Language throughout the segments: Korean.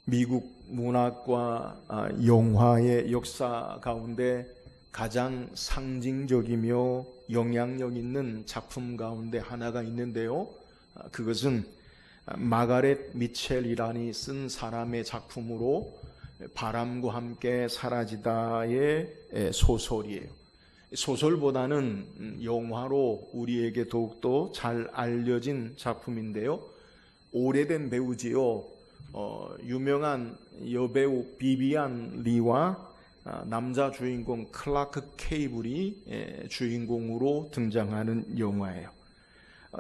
미국 문학과 영화의 역사 가운데 가장 상징적이며 영향력 있는 작품 가운데 하나가 있는데요. 그것은 마가렛 미첼이라니 쓴 사람의 작품으로 바람과 함께 사라지다의 소설이에요. 소설보다는 영화로 우리에게 더욱더 잘 알려진 작품인데요. 오래된 배우지요. 유명한 여배우 비비안 리와 남자 주인공 클라크 케이블이 주인공으로 등장하는 영화예요.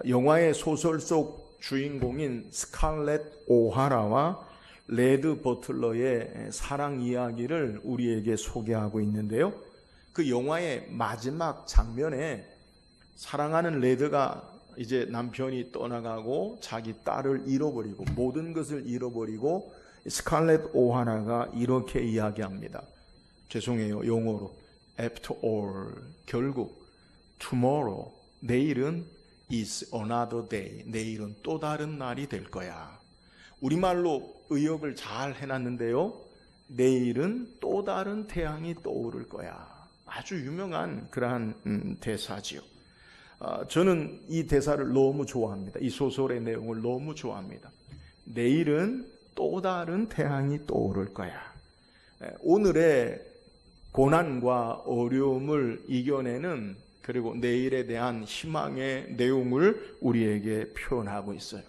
영화의 소설 속 주인공인 스칼렛 오하라와 레드 버틀러의 사랑 이야기를 우리에게 소개하고 있는데요. 그 영화의 마지막 장면에 사랑하는 레드가 이제 남편이 떠나가고 자기 딸을 잃어버리고 모든 것을 잃어버리고 스칼렛 오하라가 이렇게 이야기합니다. 죄송해요, 영어로. After all, 결국 tomorrow, 내일은 is another day, 내일은 또 다른 날이 될 거야. 우리말로 의역을 잘 해놨는데요. 내일은 또 다른 태양이 떠오를 거야. 아주 유명한 그러한 대사지요. 저는 이 대사를 너무 좋아합니다. 이 소설의 내용을 너무 좋아합니다. 내일은 또 다른 태양이 떠오를 거야. 오늘의 고난과 어려움을 이겨내는 그리고 내일에 대한 희망의 내용을 우리에게 표현하고 있어요.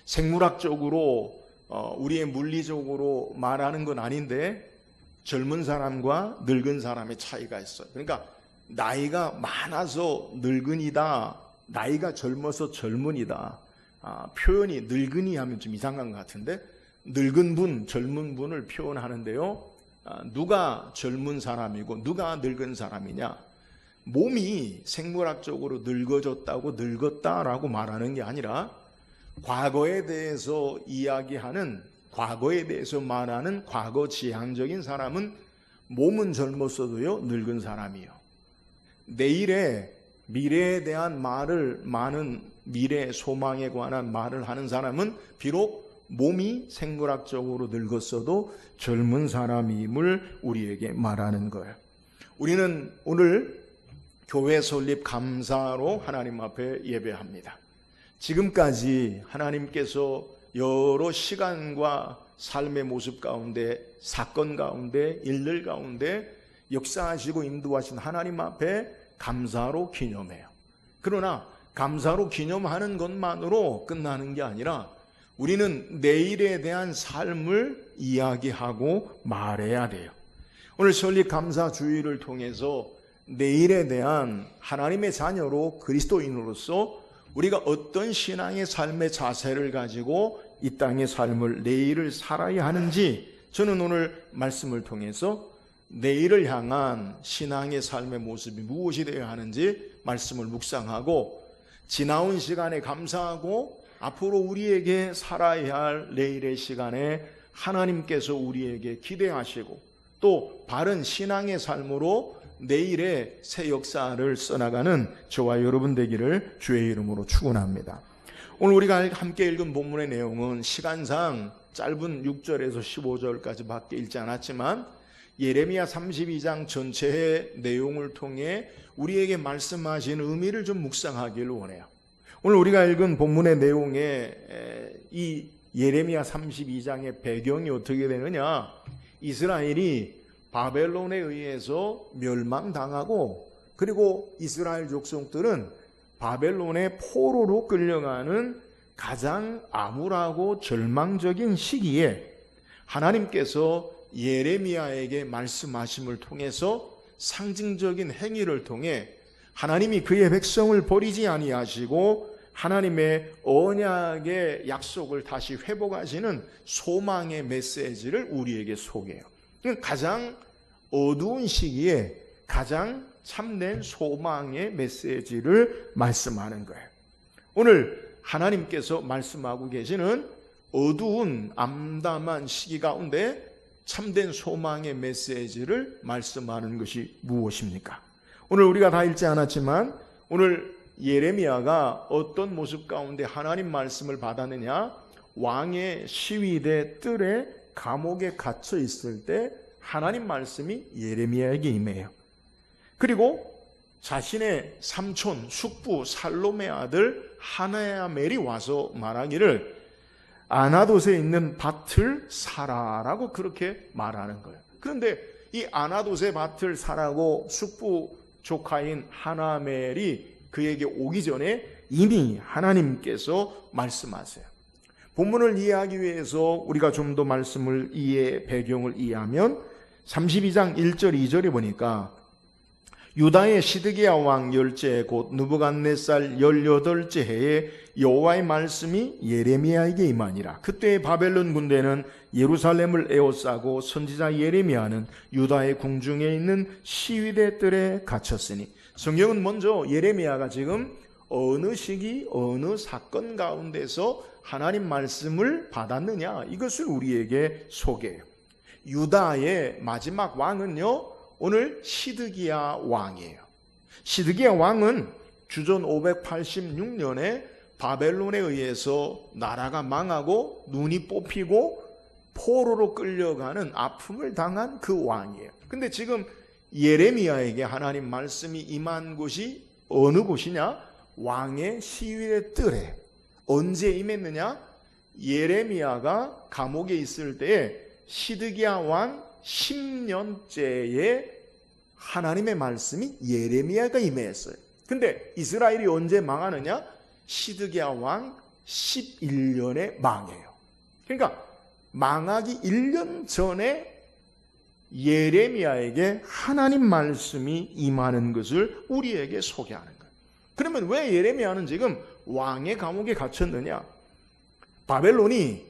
생물학적으로 우리의 물리적으로 말하는 건 아닌데 젊은 사람과 늙은 사람의 차이가 있어요. 그러니까 나이가 많아서 늙은이다, 나이가 젊어서 젊은이다. 표현이 늙은이 하면 좀 이상한 것 같은데 늙은 분, 젊은 분을 표현하는데요. 누가 젊은 사람이고 누가 늙은 사람이냐? 몸이 생물학적으로 늙어졌다고 늙었다라고 말하는 게 아니라 과거에 대해서 이야기하는, 과거에 대해서 말하는 과거 지향적인 사람은 몸은 젊었어도요 늙은 사람이에요. 내일의 미래에 대한 말을, 많은 미래 소망에 관한 말을 하는 사람은 비록 몸이 생물학적으로 늙었어도 젊은 사람임을 우리에게 말하는 거예요. 우리는 오늘 교회 설립 감사로 하나님 앞에 예배합니다. 지금까지 하나님께서 여러 시간과 삶의 모습 가운데, 사건 가운데, 일들 가운데 역사하시고 인도하신 하나님 앞에 감사로 기념해요. 그러나 감사로 기념하는 것만으로 끝나는 게 아니라 우리는 내일에 대한 삶을 이야기하고 말해야 돼요. 오늘 설립 감사 주일을 통해서 내일에 대한 하나님의 자녀로 그리스도인으로서 우리가 어떤 신앙의 삶의 자세를 가지고 이 땅의 삶을, 내일을 살아야 하는지 저는 오늘 말씀을 통해서 내일을 향한 신앙의 삶의 모습이 무엇이 되어야 하는지 말씀을 묵상하고 지나온 시간에 감사하고 앞으로 우리에게 살아야 할 내일의 시간에 하나님께서 우리에게 기대하시고 또 바른 신앙의 삶으로 내일의 새 역사를 써나가는 저와 여러분 되기를 주의 이름으로 축원합니다. 오늘 우리가 함께 읽은 본문의 내용은 시간상 짧은 6절에서 15절까지 밖에 읽지 않았지만 예레미야 32장 전체의 내용을 통해 우리에게 말씀하신 의미를 좀 묵상하기를 원해요. 오늘 우리가 읽은 본문의 내용에 이 예레미야 32장의 배경이 어떻게 되느냐? 이스라엘이 바벨론에 의해서 멸망당하고 그리고 이스라엘 족속들은 바벨론의 포로로 끌려가는 가장 암울하고 절망적인 시기에 하나님께서 예레미야에게 말씀하심을 통해서 상징적인 행위를 통해 하나님이 그의 백성을 버리지 아니하시고 하나님의 언약의 약속을 다시 회복하시는 소망의 메시지를 우리에게 소개해요. 가장 어두운 시기에 가장 참된 소망의 메시지를 말씀하는 거예요. 오늘 하나님께서 말씀하고 계시는 어두운 암담한 시기 가운데 참된 소망의 메시지를 말씀하는 것이 무엇입니까? 오늘 우리가 다 읽지 않았지만 오늘 예레미야가 어떤 모습 가운데 하나님 말씀을 받았느냐? 왕의 시위대 뜰에 감옥에 갇혀 있을 때 하나님 말씀이 예레미야에게 임해요. 그리고 자신의 삼촌 숙부 살롬의 아들 하나야멜이 와서 말하기를 아나돗에 있는 밭을 사라라고 그렇게 말하는 거예요. 그런데 이 아나돗의 밭을 사라고 숙부 조카인 하나멜이 그에게 오기 전에 이미 하나님께서 말씀하세요. 본문을 이해하기 위해서 우리가 좀 더 말씀을 배경을 이해하면 32장 1절 2절에 보니까 유다의 시드기야 왕 열째 곧 느부갓네살 18째 해에 여호와의 말씀이 예레미야에게 임하니라. 그때 바벨론 군대는 예루살렘을 에워싸고 선지자 예레미야는 유다의 궁중에 있는 시위대 뜰에 갇혔으니, 성경은 먼저 예레미야가 지금 어느 시기 어느 사건 가운데서 하나님 말씀을 받았느냐, 이것을 우리에게 소개해요. 유다의 마지막 왕은요, 오늘 시드기야 왕이에요. 시드기야 왕은 주전 586년에 바벨론에 의해서 나라가 망하고 눈이 뽑히고 포로로 끌려가는 아픔을 당한 그 왕이에요. 근데 지금 예레미야에게 하나님 말씀이 임한 곳이 어느 곳이냐? 왕의 시위대 뜰에. 언제 임했느냐? 예레미야가 감옥에 있을 때에 시드기야 왕 10년째에 하나님의 말씀이 예레미야가 임했어요. 근데 이스라엘이 언제 망하느냐? 시드기야 왕 11년에 망해요. 그러니까 망하기 1년 전에 예레미야에게 하나님 말씀이 임하는 것을 우리에게 소개하는 거예요. 그러면 왜 예레미야는 지금 왕의 감옥에 갇혔느냐? 바벨론이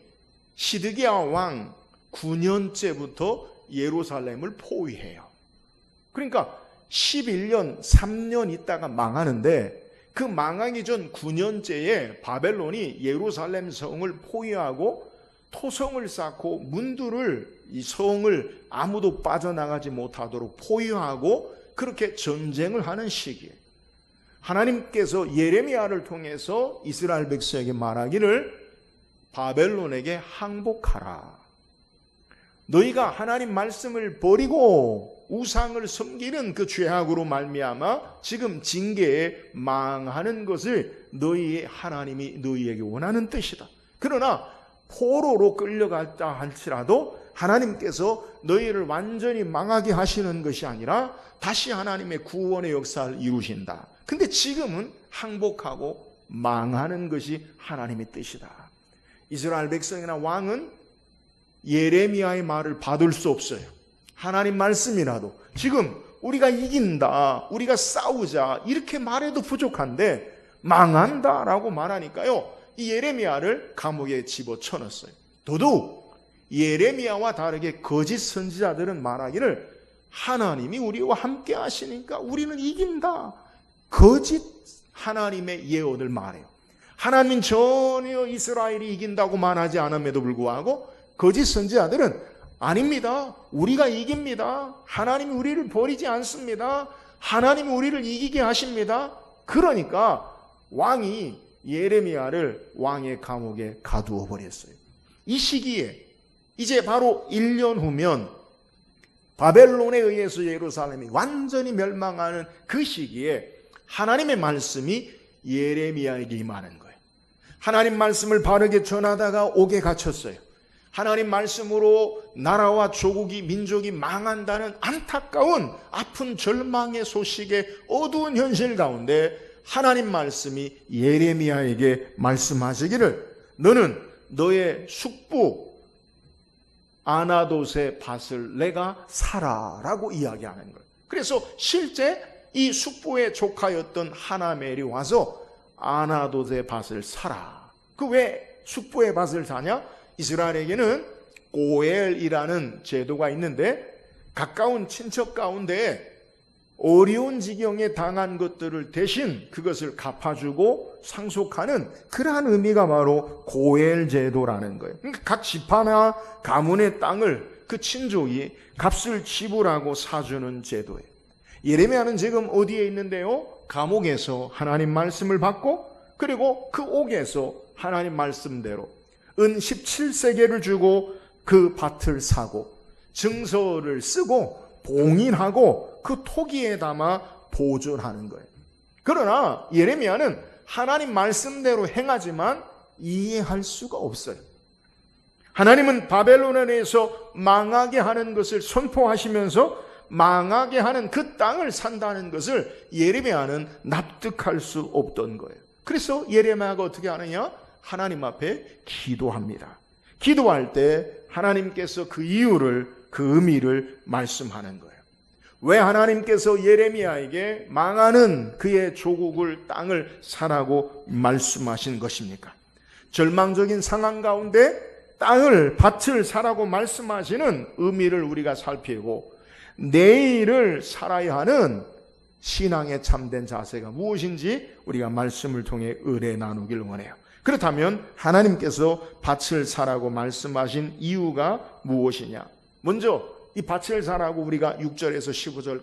시드기야 왕 9년째부터 예루살렘을 포위해요. 그러니까 11년, 3년 있다가 망하는데, 그 망하기 전 9년째에 바벨론이 예루살렘 성을 포위하고 토성을 쌓고 문들을, 이 성을 아무도 빠져나가지 못하도록 포위하고 그렇게 전쟁을 하는 시기에 하나님께서 예레미야를 통해서 이스라엘 백성에게 말하기를 바벨론에게 항복하라. 너희가 하나님 말씀을 버리고 우상을 섬기는 그 죄악으로 말미암아 지금 징계에 망하는 것을 너희의 하나님이 너희에게 원하는 뜻이다. 그러나 포로로 끌려갔다 할지라도 하나님께서 너희를 완전히 망하게 하시는 것이 아니라 다시 하나님의 구원의 역사를 이루신다. 근데 지금은 항복하고 망하는 것이 하나님의 뜻이다. 이스라엘 백성이나 왕은 예레미야의 말을 받을 수 없어요. 하나님 말씀이라도 지금 우리가 이긴다, 우리가 싸우자 이렇게 말해도 부족한데 망한다라고 말하니까요, 이 예레미야를 감옥에 집어쳐넣었어요. 더더욱 예레미야와 다르게 거짓 선지자들은 말하기를 하나님이 우리와 함께 하시니까 우리는 이긴다. 거짓 하나님의 예언을 말해요. 하나님은 전혀 이스라엘이 이긴다고 말하지 않음에도 불구하고 거짓 선지자들은 아닙니다. 우리가 이깁니다. 하나님이 우리를 버리지 않습니다. 하나님이 우리를 이기게 하십니다. 그러니까 왕이 예레미야를 왕의 감옥에 가두어 버렸어요. 이 시기에 이제 바로 1년 후면 바벨론에 의해서 예루살렘이 완전히 멸망하는 그 시기에 하나님의 말씀이 예레미야에게 임하는 거예요. 하나님 말씀을 바르게 전하다가 옥에 갇혔어요. 하나님 말씀으로 나라와 조국이, 민족이 망한다는 안타까운 아픈 절망의 소식의 어두운 현실 가운데 하나님 말씀이 예레미야에게 말씀하시기를 너는 너의 숙부 아나돗의 밭을 내가 사라라고 이야기하는 거예요. 그래서 실제 이 숙부의 조카였던 하나멜이 와서 아나돗의 밭을 사라. 그 왜 숙부의 밭을 사냐? 이스라엘에게는 고엘이라는 제도가 있는데 가까운 친척 가운데 어려운 지경에 당한 것들을 대신 그것을 갚아주고 상속하는 그러한 의미가 바로 고엘 제도라는 거예요. 그러니까 각 지파나 가문의 땅을 그 친족이 값을 지불하고 사주는 제도예요. 예레미야는 지금 어디에 있는데요? 감옥에서 하나님 말씀을 받고 그리고 그 옥에서 하나님 말씀대로 은 17세겔을 주고 그 밭을 사고 증서를 쓰고 봉인하고 그 토기에 담아 보존하는 거예요. 그러나 예레미야는 하나님 말씀대로 행하지만 이해할 수가 없어요. 하나님은 바벨론에 의해서 망하게 하는 것을 선포하시면서 망하게 하는 그 땅을 산다는 것을 예레미야는 납득할 수 없던 거예요. 그래서 예레미야가 어떻게 하느냐? 하나님 앞에 기도합니다. 기도할 때 하나님께서 그 이유를, 그 의미를 말씀하는 거예요. 왜 하나님께서 예레미야에게 망하는 그의 조국을, 땅을 사라고 말씀하신 것입니까? 절망적인 상황 가운데 땅을, 밭을 사라고 말씀하시는 의미를 우리가 살피고 내일을 살아야 하는 신앙의 참된 자세가 무엇인지 우리가 말씀을 통해 의뢰 나누길 원해요. 그렇다면 하나님께서 밭을 사라고 말씀하신 이유가 무엇이냐? 먼저 이 밭을 사라고 우리가 6절에서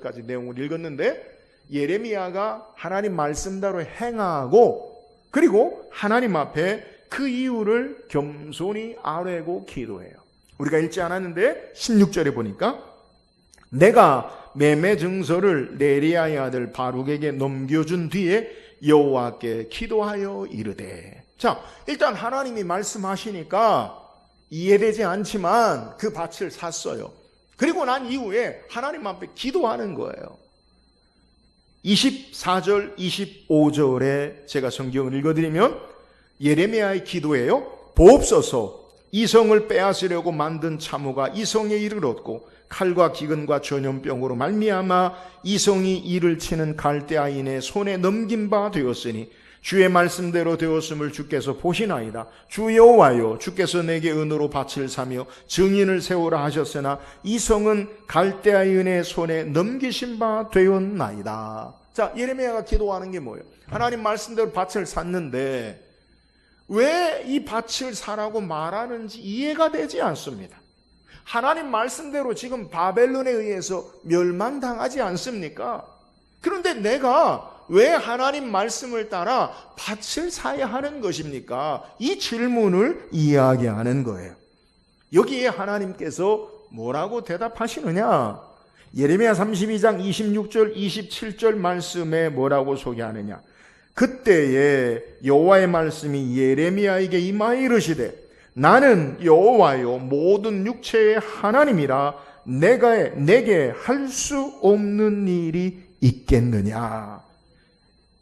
15절까지 내용을 읽었는데 예레미야가 하나님 말씀대로 행하고 그리고 하나님 앞에 그 이유를 겸손히 아뢰고 기도해요. 우리가 읽지 않았는데 16절에 보니까 내가 매매 증서를 네리야의 아들 바룩에게 넘겨준 뒤에 여호와께 기도하여 이르되. 자, 일단 하나님이 말씀하시니까 이해되지 않지만 그 밭을 샀어요. 그리고 난 이후에 하나님 앞에 기도하는 거예요. 24절, 25절에 제가 성경을 읽어드리면 예레미야의 기도예요. 보옵소서, 이성을 빼앗으려고 만든 참호가 이성에 이르렀고 칼과 기근과 전염병으로 말미암아 이성이 이를 치는 갈대아인의 손에 넘긴 바 되었으니 주의 말씀대로 되었음을 주께서 보시나이다. 주 여호와여, 주께서 내게 은으로 밭을 사며 증인을 세우라 하셨으나 이성은 갈대아인의 손에 넘기신 바 되었나이다. 자, 예레미야가 기도하는 게 뭐예요? 하나님 말씀대로 밭을 샀는데 왜 이 밭을 사라고 말하는지 이해가 되지 않습니다. 하나님 말씀대로 지금 바벨론에 의해서 멸망당하지 않습니까? 그런데 내가 왜 하나님 말씀을 따라 밭을 사야 하는 것입니까? 이 질문을 이야기하는 거예요. 여기에 하나님께서 뭐라고 대답하시느냐? 예레미야 32장 26절 27절 말씀에 뭐라고 소개하느냐? 그때에 여호와의 말씀이 예레미야에게 임하여 이르시되 나는 여호와요 모든 육체의 하나님이라 내게 할 수 없는 일이 있겠느냐.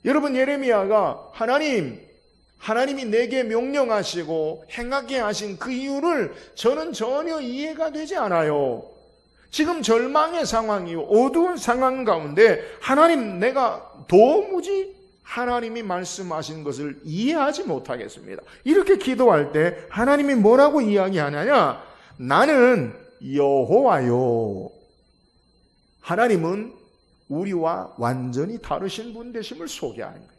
여러분, 예레미야가 하나님이 내게 명령하시고 행하게 하신 그 이유를 저는 전혀 이해가 되지 않아요. 지금 절망의 상황이요, 어두운 상황 가운데 하나님, 내가 도무지 하나님이 말씀하신 것을 이해하지 못하겠습니다. 이렇게 기도할 때 하나님이 뭐라고 이야기하느냐? 나는 여호와요. 하나님은 우리와 완전히 다르신 분 되심을 소개하는 거예요.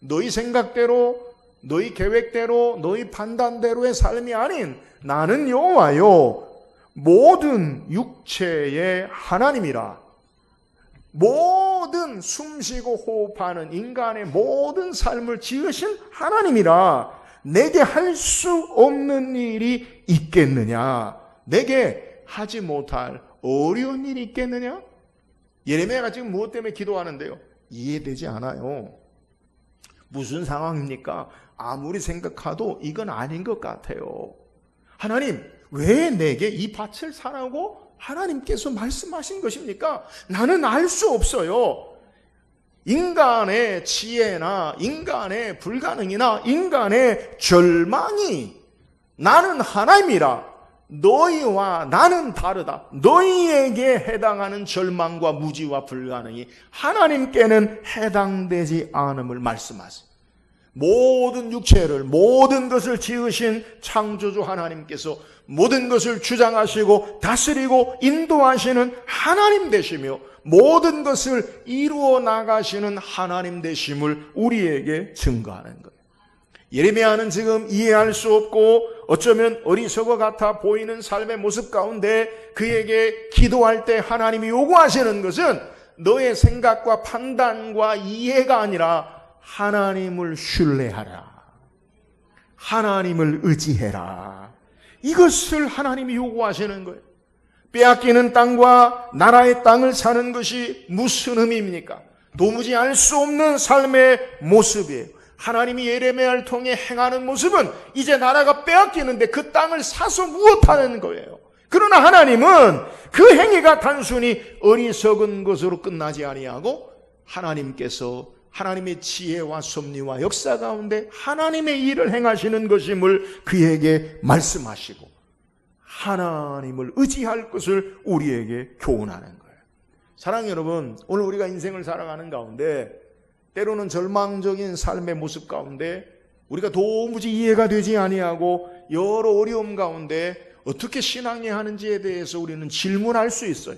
너희 생각대로, 너희 계획대로, 너희 판단대로의 삶이 아닌 나는 여호와요. 모든 육체의 하나님이라. 모든 숨쉬고 호흡하는 인간의 모든 삶을 지으신 하나님이라. 내게 할 수 없는 일이 있겠느냐? 내게 하지 못할 어려운 일이 있겠느냐? 예레미야가 지금 무엇 때문에 기도하는데요? 이해되지 않아요. 무슨 상황입니까? 아무리 생각해도 이건 아닌 것 같아요. 하나님, 왜 내게 이 밭을 사라고 하나님께서 말씀하신 것입니까? 나는 알 수 없어요. 인간의 지혜나 인간의 불가능이나 인간의 절망이 나는 하나님이라. 너희와 나는 다르다. 너희에게 해당하는 절망과 무지와 불가능이 하나님께는 해당되지 않음을 말씀하세요. 모든 육체를, 모든 것을 지으신 창조주 하나님께서 모든 것을 주장하시고 다스리고 인도하시는 하나님 되시며 모든 것을 이루어 나가시는 하나님 되심을 우리에게 증거하는 거예요. 예레미야는 지금 이해할 수 없고 어쩌면 어리석어 같아 보이는 삶의 모습 가운데 그에게 기도할 때 하나님이 요구하시는 것은 너의 생각과 판단과 이해가 아니라 하나님을 신뢰하라. 하나님을 의지해라. 이것을 하나님이 요구하시는 거예요. 빼앗기는 땅과 나라의 땅을 사는 것이 무슨 의미입니까? 도무지 알 수 없는 삶의 모습이에요. 하나님이 예레미야를 통해 행하는 모습은 이제 나라가 빼앗기는데 그 땅을 사서 무엇하는 거예요. 그러나 하나님은 그 행위가 단순히 어리석은 것으로 끝나지 아니하고 하나님께서 하나님의 지혜와 섭리와 역사 가운데 하나님의 일을 행하시는 것임을 그에게 말씀하시고 하나님을 의지할 것을 우리에게 교훈하는 거예요. 사랑하는 여러분, 오늘 우리가 인생을 살아가는 가운데 때로는 절망적인 삶의 모습 가운데 우리가 도무지 이해가 되지 아니하고 여러 어려움 가운데 어떻게 신앙해야 하는지에 대해서 우리는 질문할 수 있어요.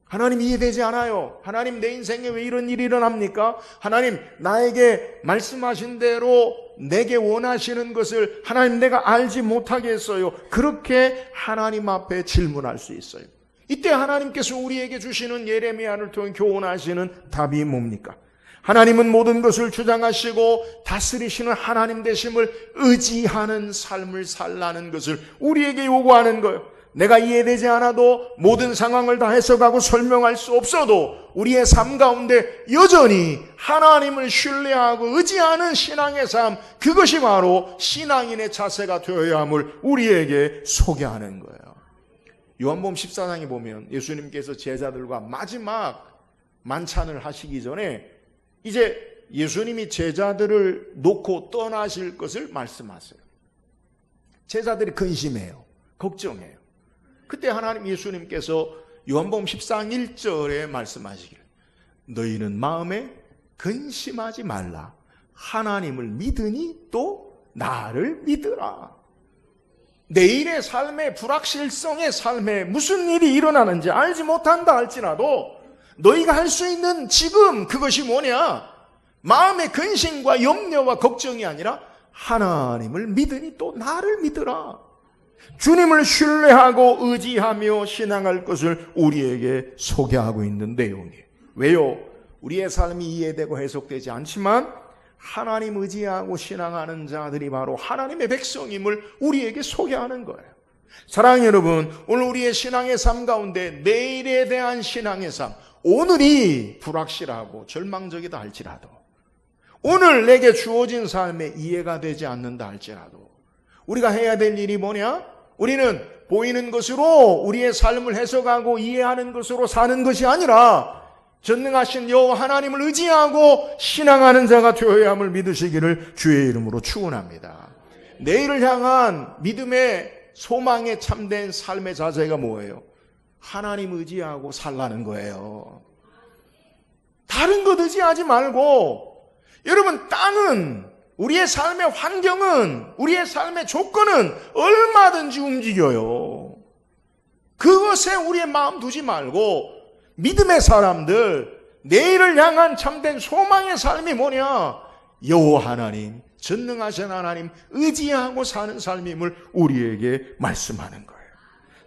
하나님 이해되지 않아요. 하나님 내 인생에 왜 이런 일이 일어납니까? 하나님 나에게 말씀하신 대로 내게 원하시는 것을 하나님 내가 알지 못하겠어요. 그렇게 하나님 앞에 질문할 수 있어요. 이때 하나님께서 우리에게 주시는 예레미야를 통해 교훈하시는 답이 뭡니까? 하나님은 모든 것을 주장하시고 다스리시는 하나님 되심을 의지하는 삶을 살라는 것을 우리에게 요구하는 거예요. 내가 이해되지 않아도 모든 상황을 다 해석하고 설명할 수 없어도 우리의 삶 가운데 여전히 하나님을 신뢰하고 의지하는 신앙의 삶, 그것이 바로 신앙인의 자세가 되어야 함을 우리에게 소개하는 거예요. 요한복음 14장에 보면 예수님께서 제자들과 마지막 만찬을 하시기 전에 이제 예수님이 제자들을 놓고 떠나실 것을 말씀하세요. 제자들이 근심해요. 걱정해요. 그때 하나님 예수님께서 요한복음 14장 1절에 말씀하시기를 너희는 마음에 근심하지 말라. 하나님을 믿으니 또 나를 믿으라. 내일의 삶의 불확실성의 삶에 무슨 일이 일어나는지 알지 못한다 할지라도 너희가 할 수 있는 지금 그것이 뭐냐? 마음의 근심과 염려와 걱정이 아니라 하나님을 믿으니 또 나를 믿으라. 주님을 신뢰하고 의지하며 신앙할 것을 우리에게 소개하고 있는 내용이에요. 왜요? 우리의 삶이 이해되고 해석되지 않지만 하나님 의지하고 신앙하는 자들이 바로 하나님의 백성임을 우리에게 소개하는 거예요. 사랑하는 여러분, 오늘 우리의 신앙의 삶 가운데 내일에 대한 신앙의 삶, 오늘이 불확실하고 절망적이다 할지라도 오늘 내게 주어진 삶에 이해가 되지 않는다 할지라도 우리가 해야 될 일이 뭐냐? 우리는 보이는 것으로 우리의 삶을 해석하고 이해하는 것으로 사는 것이 아니라 전능하신 여호와 하나님을 의지하고 신앙하는 자가 되어야 함을 믿으시기를 주의 이름으로 축원합니다. 내일을 향한 믿음의 소망에 참된 삶의 자세가 뭐예요? 하나님 의지하고 살라는 거예요. 다른 것 의지하지 말고 여러분 땅은 우리의 삶의 환경은 우리의 삶의 조건은 얼마든지 움직여요. 그것에 우리의 마음 두지 말고 믿음의 사람들 내일을 향한 참된 소망의 삶이 뭐냐? 여호와 하나님, 전능하신 하나님 의지하고 사는 삶임을 우리에게 말씀하는 거예요.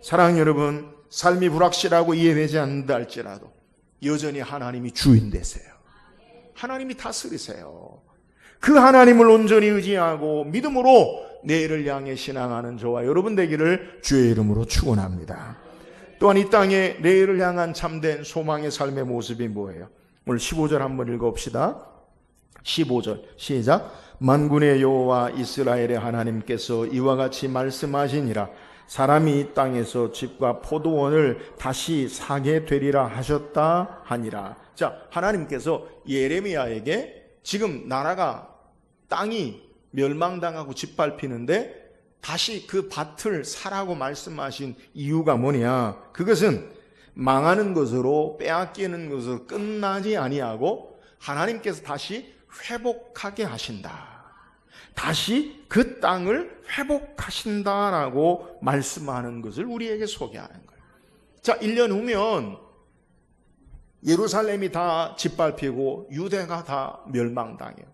사랑하는 여러분, 삶이 불확실하고 이해되지 않는다 할지라도 여전히 하나님이 주인 되세요. 하나님이 다스리세요. 그 하나님을 온전히 의지하고 믿음으로 내일을 향해 신앙하는 저와 여러분 되기를 주의 이름으로 축원합니다. 또한 이 땅에 내일을 향한 참된 소망의 삶의 모습이 뭐예요? 오늘 15절 한번 읽어봅시다. 15절 시작. 만군의 여호와 이스라엘의 하나님께서 이와 같이 말씀하시니라. 사람이 이 땅에서 집과 포도원을 다시 사게 되리라 하셨다 하니라. 자, 하나님께서 예레미야에게 지금 나라가 땅이 멸망당하고 짓밟히는데 다시 그 밭을 사라고 말씀하신 이유가 뭐냐? 그것은 망하는 것으로 빼앗기는 것으로 끝나지 아니하고 하나님께서 다시 회복하게 하신다. 다시 그 땅을 회복하신다라고 말씀하는 것을 우리에게 소개하는 거예요. 자, 1년 후면 예루살렘이 다 짓밟히고 유대가 다 멸망당해요.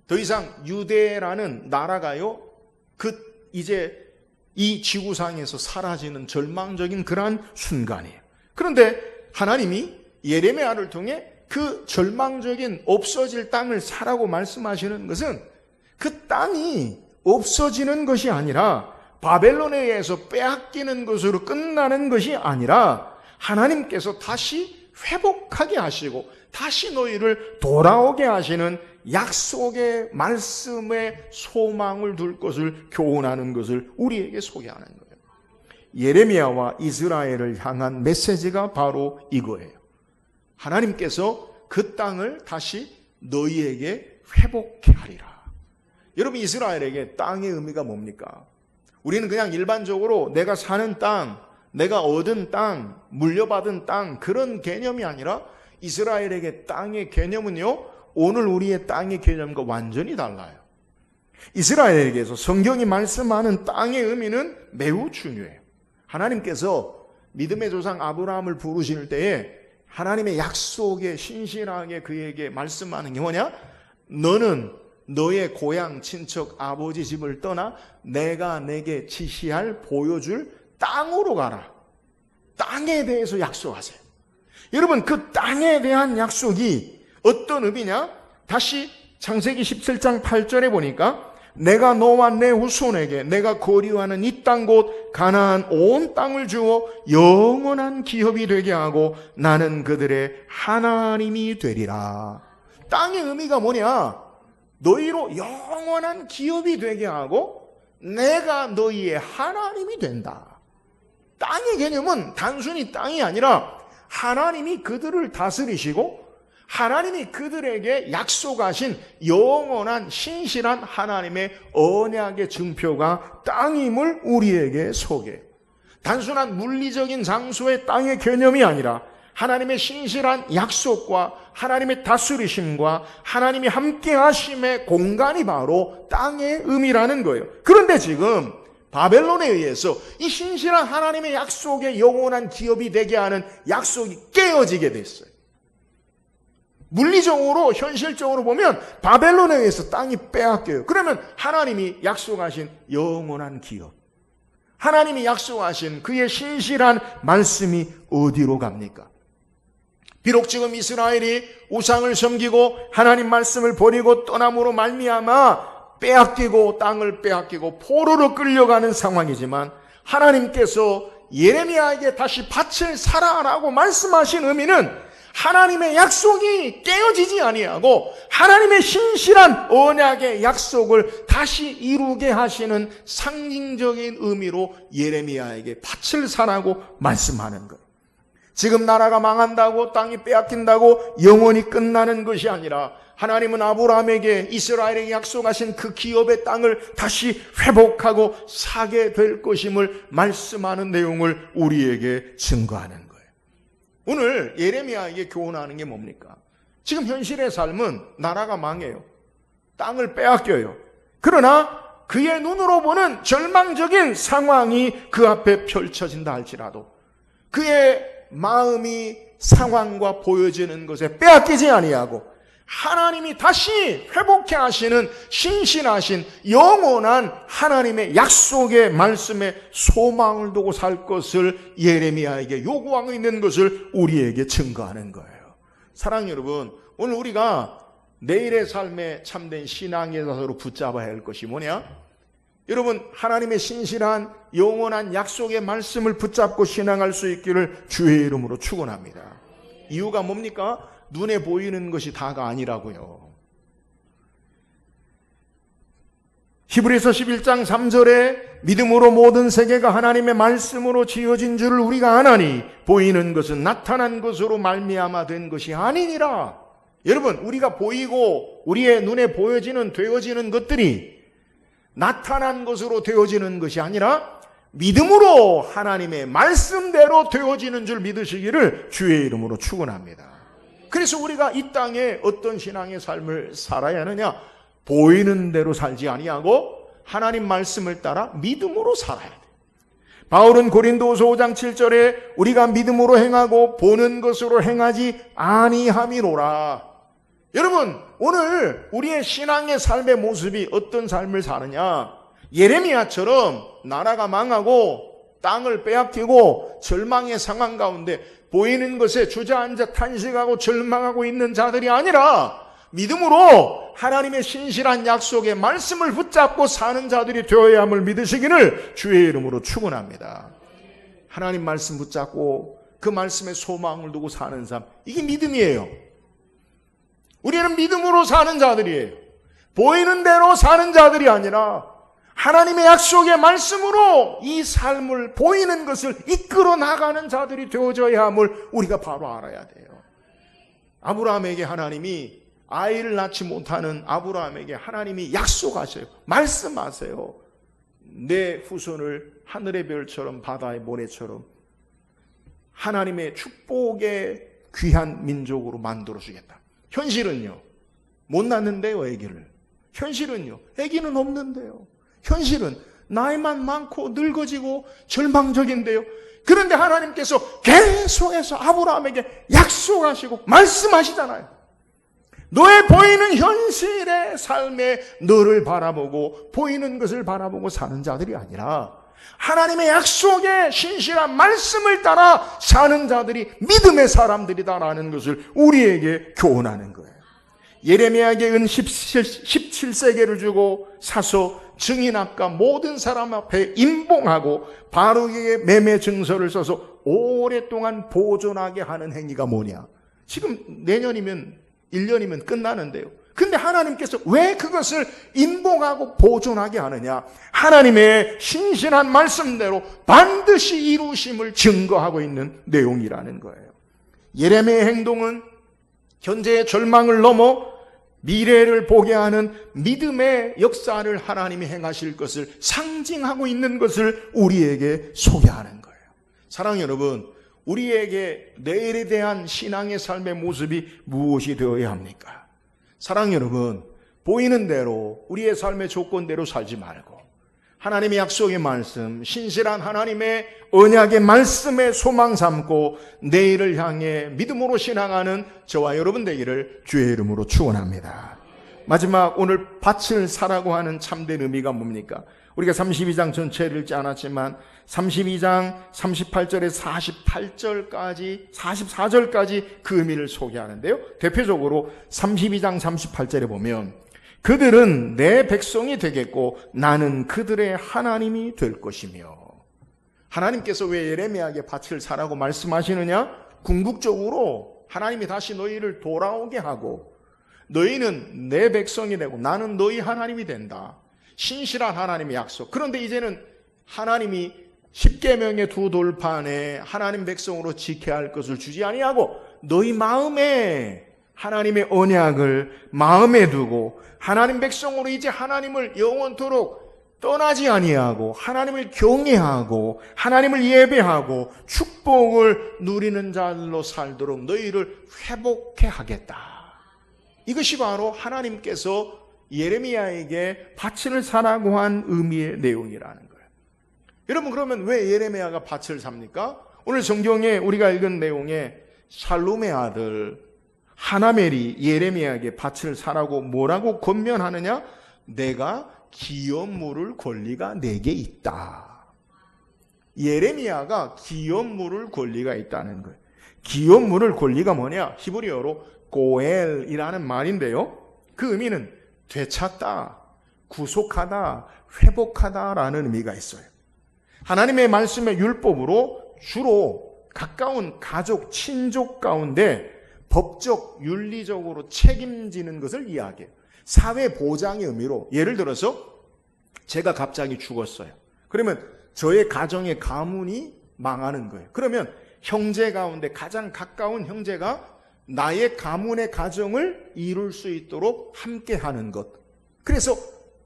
더 이상 유대라는 나라가요, 이제 이 지구상에서 사라지는 절망적인 그러한 순간이에요. 그런데 하나님이 예레미야를 통해 그 절망적인 없어질 땅을 사라고 말씀하시는 것은 그 땅이 없어지는 것이 아니라 바벨론에 의해서 빼앗기는 것으로 끝나는 것이 아니라 하나님께서 다시 회복하게 하시고 다시 너희를 돌아오게 하시는 약속의 말씀에 소망을 둘 것을 교훈하는 것을 우리에게 소개하는 거예요. 예레미야와 이스라엘을 향한 메시지가 바로 이거예요. 하나님께서 그 땅을 다시 너희에게 회복케 하리라. 여러분, 이스라엘에게 땅의 의미가 뭡니까? 우리는 그냥 일반적으로 내가 사는 땅, 내가 얻은 땅, 물려받은 땅, 그런 개념이 아니라 이스라엘에게 땅의 개념은요, 오늘 우리의 땅의 개념과 완전히 달라요. 이스라엘에게서 성경이 말씀하는 땅의 의미는 매우 중요해요. 하나님께서 믿음의 조상 아브라함을 부르실 때에 하나님의 약속에 신실하게 그에게 말씀하는 게 뭐냐? 너는 너의 고향, 친척, 아버지 집을 떠나 내가 내게 지시할, 보여줄 땅으로 가라. 땅에 대해서 약속하세요. 여러분, 그 땅에 대한 약속이 어떤 의미냐? 다시 창세기 17장 8절에 보니까 내가 너와 내 후손에게 내가 거류하는 이 땅 곧 가나안 온 땅을 주어 영원한 기업이 되게 하고 나는 그들의 하나님이 되리라. 땅의 의미가 뭐냐? 너희로 영원한 기업이 되게 하고 내가 너희의 하나님이 된다. 땅의 개념은 단순히 땅이 아니라 하나님이 그들을 다스리시고 하나님이 그들에게 약속하신 영원한 신실한 하나님의 언약의 증표가 땅임을 우리에게 소개해요. 단순한 물리적인 장소의 땅의 개념이 아니라 하나님의 신실한 약속과 하나님의 다스리심과 하나님이 함께 하심의 공간이 바로 땅의 의미라는 거예요. 그런데 지금 바벨론에 의해서 이 신실한 하나님의 약속의 영원한 기업이 되게 하는 약속이 깨어지게 됐어요. 물리적으로 현실적으로 보면 바벨론에 의해서 땅이 빼앗겨요. 그러면 하나님이 약속하신 영원한 기업, 하나님이 약속하신 그의 신실한 말씀이 어디로 갑니까? 비록 지금 이스라엘이 우상을 섬기고 하나님 말씀을 버리고 떠남으로 말미암아 빼앗기고 땅을 빼앗기고 포로로 끌려가는 상황이지만 하나님께서 예레미야에게 다시 밭을 사라라고 말씀하신 의미는 하나님의 약속이 깨어지지 아니하고 하나님의 신실한 언약의 약속을 다시 이루게 하시는 상징적인 의미로 예레미야에게 밭을 사라고 말씀하는 거예요. 지금 나라가 망한다고 땅이 빼앗긴다고 영원히 끝나는 것이 아니라 하나님은 아브라함에게 이스라엘에게 약속하신 그 기업의 땅을 다시 회복하고 사게 될 것임을 말씀하는 내용을 우리에게 증거하는 거예요. 오늘 예레미야에게 교훈하는 게 뭡니까? 지금 현실의 삶은 나라가 망해요. 땅을 빼앗겨요. 그러나 그의 눈으로 보는 절망적인 상황이 그 앞에 펼쳐진다 할지라도 그의 마음이 상황과 보여지는 것에 빼앗기지 아니하고 하나님이 다시 회복해 하시는 신실하신 영원한 하나님의 약속의 말씀에 소망을 두고 살 것을 예레미야에게 요구하고 있는 것을 우리에게 증거하는 거예요. 사랑하는 여러분, 오늘 우리가 내일의 삶에 참된 신앙의 자세로 붙잡아야 할 것이 뭐냐? 여러분, 하나님의 신실한 영원한 약속의 말씀을 붙잡고 신앙할 수 있기를 주의 이름으로 축원합니다. 이유가 뭡니까? 눈에 보이는 것이 다가 아니라고요. 히브리서 11장 3절에 믿음으로 모든 세계가 하나님의 말씀으로 지어진 줄을 우리가 아나니 보이는 것은 나타난 것으로 말미암아 된 것이 아니니라. 여러분, 우리가 보이고 우리의 눈에 보여지는 되어지는 것들이 나타난 것으로 되어지는 것이 아니라 믿음으로 하나님의 말씀대로 되어지는 줄 믿으시기를 주의 이름으로 축원합니다. 그래서 우리가 이 땅에 어떤 신앙의 삶을 살아야 하느냐? 보이는 대로 살지 아니하고 하나님 말씀을 따라 믿음으로 살아야 돼. 바울은 고린도후서 5장 7절에 우리가 믿음으로 행하고 보는 것으로 행하지 아니함이로라. 여러분, 오늘 우리의 신앙의 삶의 모습이 어떤 삶을 사느냐? 예레미야처럼 나라가 망하고 땅을 빼앗기고 절망의 상황 가운데 보이는 것에 주저앉아 탄식하고 절망하고 있는 자들이 아니라 믿음으로 하나님의 신실한 약속의 말씀을 붙잡고 사는 자들이 되어야 함을 믿으시기를 주의 이름으로 축원합니다. 하나님 말씀 붙잡고 그 말씀에 소망을 두고 사는 삶, 이게 믿음이에요. 우리는 믿음으로 사는 자들이에요. 보이는 대로 사는 자들이 아니라 하나님의 약속의 말씀으로 이 삶을, 보이는 것을 이끌어 나가는 자들이 되어져야 함을 우리가 바로 알아야 돼요. 아브라함에게 하나님이, 아이를 낳지 못하는 아브라함에게 하나님이 약속하셔요. 말씀하세요. 내 후손을 하늘의 별처럼 바다의 모래처럼 하나님의 축복의 귀한 민족으로 만들어주겠다. 현실은요, 못 낳는데요, 아기를. 현실은요, 아기는 없는데요. 현실은 나이만 많고 늙어지고 절망적인데요. 그런데 하나님께서 계속해서 아브라함에게 약속하시고 말씀하시잖아요. 너의 보이는 현실의 삶에 너를 바라보고 보이는 것을 바라보고 사는 자들이 아니라 하나님의 약속의 신실한 말씀을 따라 사는 자들이 믿음의 사람들이다라는 것을 우리에게 교훈하는 거예요. 예레미야에게 은 17세계를 주고 사서 증인학과 모든 사람 앞에 임봉하고 바룩에게 매매 증서를 써서 오랫동안 보존하게 하는 행위가 뭐냐? 지금 내년이면 1년이면 끝나는데요. 근데 하나님께서 왜 그것을 임봉하고 보존하게 하느냐? 하나님의 신실한 말씀대로 반드시 이루심을 증거하고 있는 내용이라는 거예요. 예레미야의 행동은 현재의 절망을 넘어 미래를 보게 하는 믿음의 역사를 하나님이 행하실 것을 상징하고 있는 것을 우리에게 소개하는 거예요. 사랑하는 여러분, 우리에게 내일에 대한 신앙의 삶의 모습이 무엇이 되어야 합니까? 사랑하는 여러분, 보이는 대로 우리의 삶의 조건대로 살지 말고 하나님의 약속의 말씀, 신실한 하나님의 언약의 말씀에 소망 삼고 내일을 향해 믿음으로 신앙하는 저와 여러분 되기를 주의 이름으로 축원합니다. 마지막, 오늘 밭을 사라고 하는 참된 의미가 뭡니까? 우리가 32장 전체를 읽지 않았지만 32장 38절에서 48절까지 44절까지 그 의미를 소개하는데요. 대표적으로 32장 38절에 보면 그들은 내 백성이 되겠고 나는 그들의 하나님이 될 것이며. 하나님께서 왜 예레미야에게 밭을 사라고 말씀하시느냐? 궁극적으로 하나님이 다시 너희를 돌아오게 하고 너희는 내 백성이 되고 나는 너희 하나님이 된다. 신실한 하나님의 약속. 그런데 이제는 하나님이 십계명의 두 돌판에 하나님 백성으로 지켜야 할 것을 주지 아니하고 너희 마음에 하나님의 언약을 마음에 두고 하나님 백성으로 이제 하나님을 영원토록 떠나지 아니하고 하나님을 경외하고 하나님을 예배하고 축복을 누리는 자들로 살도록 너희를 회복해 하겠다. 이것이 바로 하나님께서 예레미야에게 밭을 사라고 한 의미의 내용이라는 거예요. 여러분, 그러면 왜 예레미야가 밭을 삽니까? 오늘 성경에 우리가 읽은 내용에 살룸의 아들 하나멜이 예레미야에게 밭을 사라고 뭐라고 권면하느냐? 내가 기업 물을 권리가 내게 있다. 예레미야가 기업 물을 권리가 있다는 거예요. 기업 물을 권리가 뭐냐? 히브리어로 고엘이라는 말인데요. 그 의미는 되찾다, 구속하다, 회복하다라는 의미가 있어요. 하나님의 말씀의 율법으로 주로 가까운 가족, 친족 가운데 법적, 윤리적으로 책임지는 것을 이야기해요. 사회 보장의 의미로, 예를 들어서 제가 갑자기 죽었어요. 그러면 저의 가정의 가문이 망하는 거예요. 그러면 형제 가운데 가장 가까운 형제가 나의 가문의 가정을 이룰 수 있도록 함께하는 것. 그래서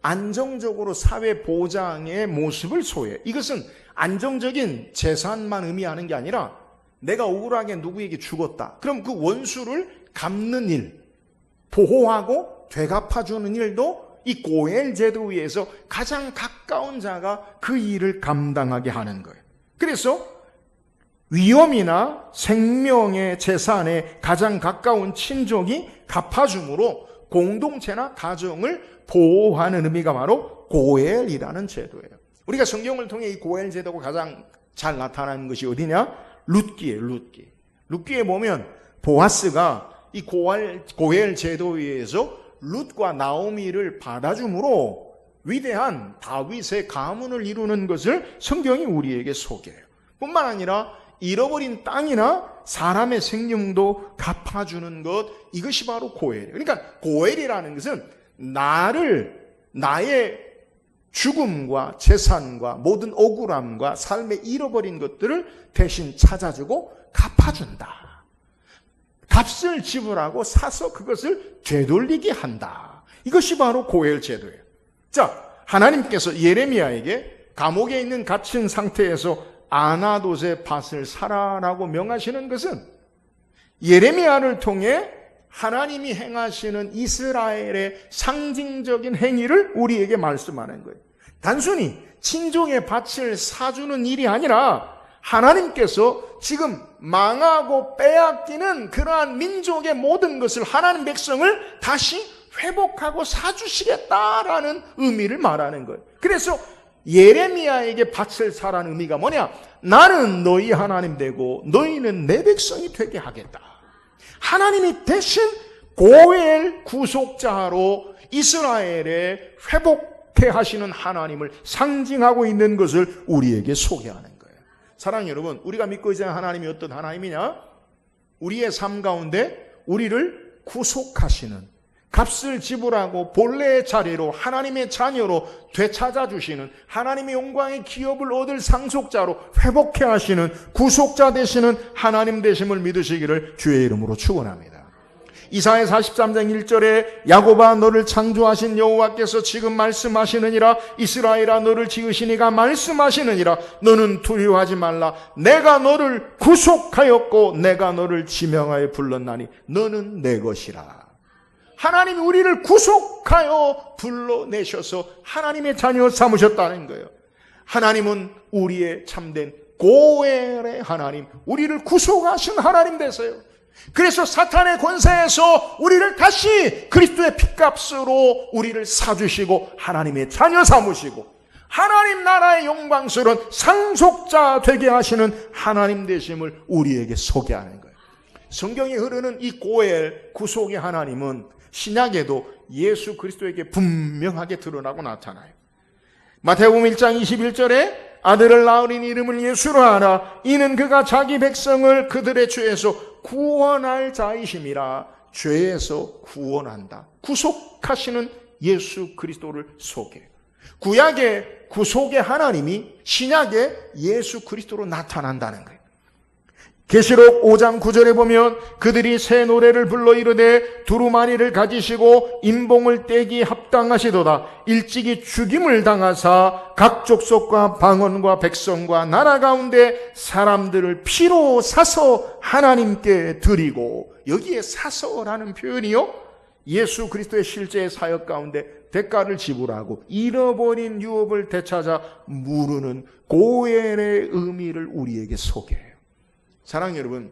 안정적으로 사회 보장의 모습을 소유해요. 이것은 안정적인 재산만 의미하는 게 아니라 내가 억울하게 누구에게 죽었다. 그럼 그 원수를 갚는 일, 보호하고 되갚아주는 일도 이 고엘 제도 위에서 가장 가까운 자가 그 일을 감당하게 하는 거예요. 그래서 위험이나 생명의 재산에 가장 가까운 친족이 갚아줌으로 공동체나 가정을 보호하는 의미가 바로 고엘이라는 제도예요. 우리가 성경을 통해 이 고엘 제도가 가장 잘 나타나는 것이 어디냐? 룻기에 보면 보아스가 이 고엘 제도에 의해서 룻과 나오미를 받아줌으로 위대한 다윗의 가문을 이루는 것을 성경이 우리에게 소개해요. 뿐만 아니라 잃어버린 땅이나 사람의 생명도 갚아주는 것, 이것이 바로 고엘이에요. 그러니까 고엘이라는 것은 나의 죽음과 재산과 모든 억울함과 삶에 잃어버린 것들을 대신 찾아주고 갚아준다. 값을 지불하고 사서 그것을 되돌리게 한다. 이것이 바로 고엘 제도예요. 자, 하나님께서 예레미야에게 감옥에 있는 갇힌 상태에서 아나돗의 밭을 사라라고 명하시는 것은 예레미야를 통해 하나님이 행하시는 이스라엘의 상징적인 행위를 우리에게 말씀하는 거예요. 단순히 친족의 밭을 사주는 일이 아니라 하나님께서 지금 망하고 빼앗기는 그러한 민족의 모든 것을, 하나님 백성을 다시 회복하고 사주시겠다라는 의미를 말하는 거예요. 그래서 예레미야에게 밭을 사라는 의미가 뭐냐? 나는 너희 하나님 되고 너희는 내 백성이 되게 하겠다. 하나님이 대신 고엘 구속자로 이스라엘에 회복해 하시는 하나님을 상징하고 있는 것을 우리에게 소개하는 거예요. 사랑하는 여러분, 우리가 믿고 있는 하나님이 어떤 하나님이냐? 우리의 삶 가운데 우리를 구속하시는, 값을 지불하고 본래의 자리로 하나님의 자녀로 되찾아 주시는, 하나님의 영광의 기업을 얻을 상속자로 회복해 하시는 구속자 되시는 하나님 되심을 믿으시기를 주의 이름으로 축원합니다. 이사야 43장 1절에 야곱아 너를 창조하신 여호와께서 지금 말씀하시느니라, 이스라엘아 너를 지으시니가 말씀하시느니라, 너는 두려워하지 말라. 내가 너를 구속하였고 내가 너를 지명하여 불렀나니 너는 내 것이라. 하나님이 우리를 구속하여 불러내셔서 하나님의 자녀 삼으셨다는 거예요. 하나님은 우리의 참된 고엘의 하나님, 우리를 구속하신 하나님 되세요. 그래서 사탄의 권세에서 우리를 다시 그리스도의 핏값으로 우리를 사주시고 하나님의 자녀 삼으시고 하나님 나라의 영광스러운 상속자 되게 하시는 하나님 되심을 우리에게 소개하는 거예요. 성경에 흐르는 이 고엘 구속의 하나님은 신약에도 예수 그리스도에게 분명하게 드러나고 나타나요. 마태복음 1장 21절에 아들을 낳으린 이름을 예수로 하라. 이는 그가 자기 백성을 그들의 죄에서 구원할 자이심이라. 죄에서 구원한다. 구속하시는 예수 그리스도를 소개해요. 구약의 구속의 하나님이 신약의 예수 그리스도로 나타난다는 거예요. 계시록 5장 9절에 보면 그들이 새 노래를 불러 이르되 두루마리를 가지시고 인봉을 떼기 합당하시도다. 일찍이 죽임을 당하사 각 족속과 방언과 백성과 나라 가운데 사람들을 피로 사서 하나님께 드리고, 여기에 사서라는 표현이요, 예수 그리스도의 실제 사역 가운데 대가를 지불하고 잃어버린 유업을 되찾아 물으는 고엘의 의미를 우리에게 소개해요. 사랑하는 여러분,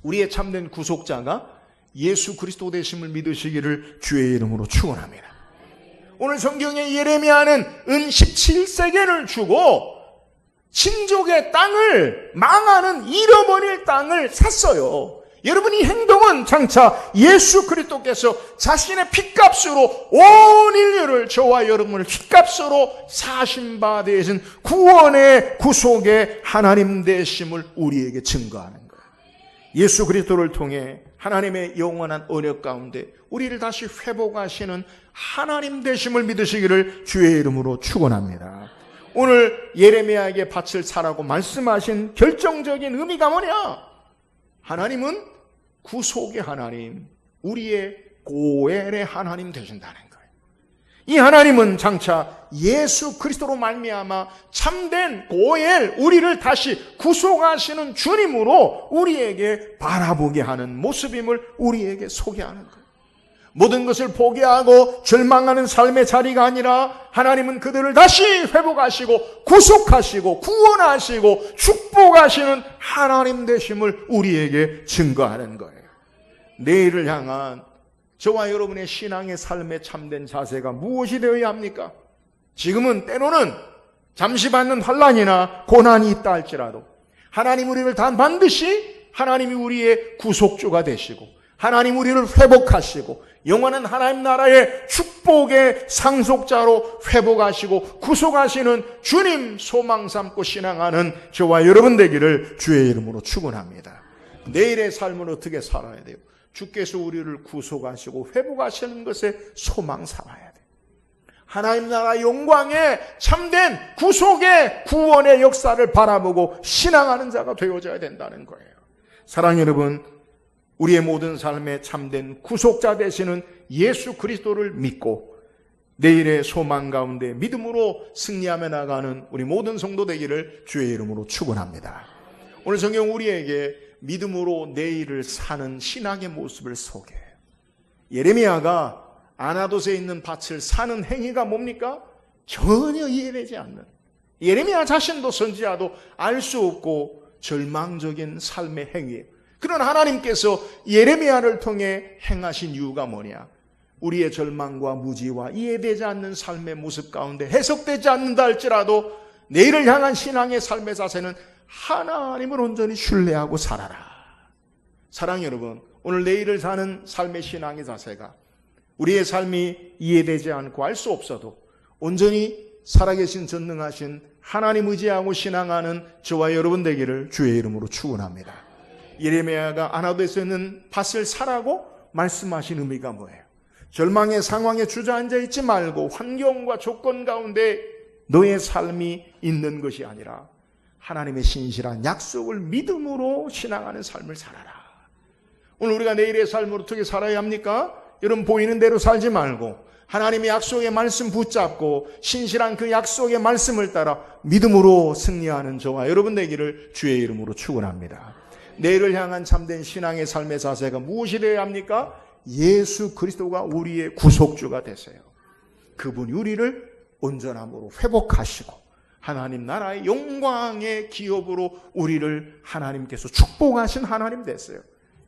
우리의 참된 구속자가 예수 그리스도 되심을 믿으시기를 주의 이름으로 축원합니다. 오늘 성경의 예레미야는 은 17세겔을 주고 친족의 땅을, 망하는 잃어버릴 땅을 샀어요. 여러분, 이 행동은 장차 예수 그리스도께서 자신의 핏값으로 온 인류를, 저와 여러분을 핏값으로 사신 바 되신 구원의 구속의 하나님 되심을 우리에게 증거하는 거예요. 예수 그리스도를 통해 하나님의 영원한 언약 가운데 우리를 다시 회복하시는 하나님 되심을 믿으시기를 주의 이름으로 축원합니다. 오늘 예레미야에게 밭을 사라고 말씀하신 결정적인 의미가 뭐냐? 하나님은 구속의 하나님, 우리의 고엘의 하나님 되신다는 거예요. 이 하나님은 장차 예수 그리스도로 말미암아 참된 고엘, 우리를 다시 구속하시는 주님으로 우리에게 바라보게 하는 모습임을 우리에게 소개하는 거예요. 모든 것을 포기하고 절망하는 삶의 자리가 아니라 하나님은 그들을 다시 회복하시고 구속하시고 구원하시고 축복하시는 하나님 되심을 우리에게 증거하는 거예요. 내일을 향한 저와 여러분의 신앙의 삶의 참된 자세가 무엇이 되어야 합니까? 지금은 때로는 잠시 받는 환난이나 고난이 있다 할지라도 하나님 우리를 다 반드시 하나님이 우리의 구속주가 되시고 하나님 우리를 회복하시고 영원한 하나님 나라의 축복의 상속자로 회복하시고 구속하시는 주님 소망 삼고 신앙하는 저와 여러분 되기를 주의 이름으로 축원합니다. 내일의 삶은 어떻게 살아야 돼요? 주께서 우리를 구속하시고 회복하시는 것에 소망 삼아야 돼요. 하나님 나라 영광의 참된 구속의 구원의 역사를 바라보고 신앙하는 자가 되어져야 된다는 거예요. 사랑하는 여러분, 우리의 모든 삶에 참된 구속자 되시는 예수 그리스도를 믿고 내일의 소망 가운데 믿음으로 승리하며 나가는 우리 모든 성도 되기를 주의 이름으로 축원합니다. 오늘 성경 우리에게 믿음으로 내일을 사는 신앙의 모습을 소개해요. 예레미야가 아나돗에 있는 밭을 사는 행위가 뭡니까? 전혀 이해되지 않는, 예레미야 자신도 선지자도 알 수 없고 절망적인 삶의 행위예요. 그런 하나님께서 예레미야를 통해 행하신 이유가 뭐냐? 우리의 절망과 무지와 이해되지 않는 삶의 모습 가운데 해석되지 않는다 할지라도 내일을 향한 신앙의 삶의 자세는 하나님을 온전히 신뢰하고 살아라. 사랑하는 여러분, 오늘 내일을 사는 삶의 신앙의 자세가 우리의 삶이 이해되지 않고 알 수 없어도 온전히 살아계신 전능하신 하나님 의지하고 신앙하는 저와 여러분 되기를 주의 이름으로 축원합니다. 예레미야가 아나돗에 있는 밭을 사라고 말씀하신 의미가 뭐예요? 절망의 상황에 주저앉아 있지 말고 환경과 조건 가운데 너의 삶이 있는 것이 아니라 하나님의 신실한 약속을 믿음으로 신앙하는 삶을 살아라. 오늘 우리가 내일의 삶을 어떻게 살아야 합니까? 여러분, 보이는 대로 살지 말고 하나님의 약속의 말씀 붙잡고 신실한 그 약속의 말씀을 따라 믿음으로 승리하는 저와 여러분 되기를 주의 이름으로 축원합니다. 내일을 향한 참된 신앙의 삶의 자세가 무엇이 되어야 합니까? 예수 그리스도가 우리의 구속주가 되세요. 그분이 우리를 온전함으로 회복하시고 하나님 나라의 영광의 기업으로 우리를 하나님께서 축복하신 하나님 되세요.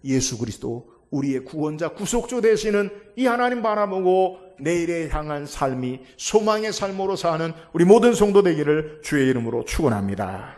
예수 그리스도 우리의 구원자 구속주 되시는 이 하나님 바라보고 내일에 향한 삶이 소망의 삶으로 사는 우리 모든 성도 되기를 주의 이름으로 축원합니다.